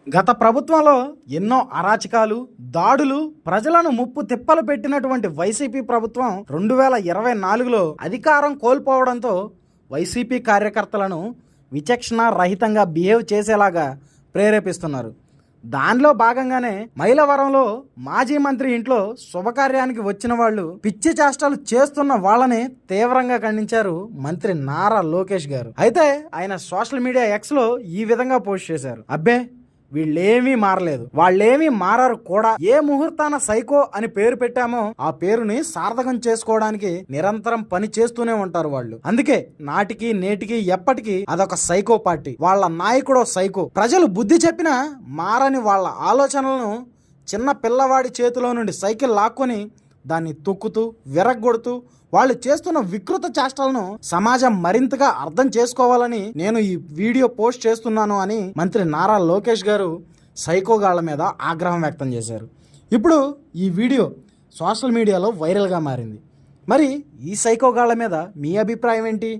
గత ప్రభుత్వంలో ఎన్నో అరాచకాలు, దాడులు, ప్రజలను ముప్పు తిప్పలు పెట్టినటువంటి వైసీపీ ప్రభుత్వం 2024లో అధికారం కోల్పోవడంతో వైసీపీ కార్యకర్తలను విచక్షణ రహితంగా బిహేవ్ చేసేలాగా ప్రేరేపిస్తున్నారు. దానిలో భాగంగానే మైలవరంలో మాజీ మంత్రి ఇంట్లో శుభకార్యానికి వచ్చిన వాళ్ళు పిచ్చి చేష్టలు చేస్తున్న వాళ్ళని తీవ్రంగా ఖండించారు మంత్రి నారా లోకేష్ గారు. అయితే ఆయన సోషల్ మీడియా ఎక్స్లో ఈ విధంగా పోస్ట్ చేశారు. అబ్బే, వీళ్ళేమీ మారలేదు, వాళ్ళేమీ మారారు కూడా. ఏ ముహూర్తాన సైకో అని పేరు పెట్టామో ఆ పేరుని సార్థకం చేసుకోవడానికి నిరంతరం పని చేస్తూనే ఉంటారు వాళ్ళు. అందుకే నాటికి నేటికి ఎప్పటికీ అదొక సైకో పార్టీ. వాళ్ళ నాయకుడో సైకో. ప్రజలు బుద్ధి చెప్పినా మారని వాళ్ళ ఆలోచనలను చిన్న పిల్లవాడి చేతిలో నుండి సైకిల్ లాక్కొని దాన్ని తొక్కుతూ విరగ్గొడుతూ వాళ్ళు చేస్తున్న వికృత చేష్టలను సమాజం మరింతగా అర్థం చేసుకోవాలని నేను ఈ వీడియో పోస్ట్ చేస్తున్నాను అని మంత్రి నారా లోకేష్ గారు సైకోగాళ్ల మీద ఆగ్రహం వ్యక్తం చేశారు. ఇప్పుడు ఈ వీడియో సోషల్ మీడియాలో వైరల్గా మారింది. మరి ఈ సైకోగాళ్ల మీద మీ అభిప్రాయం ఏంటి?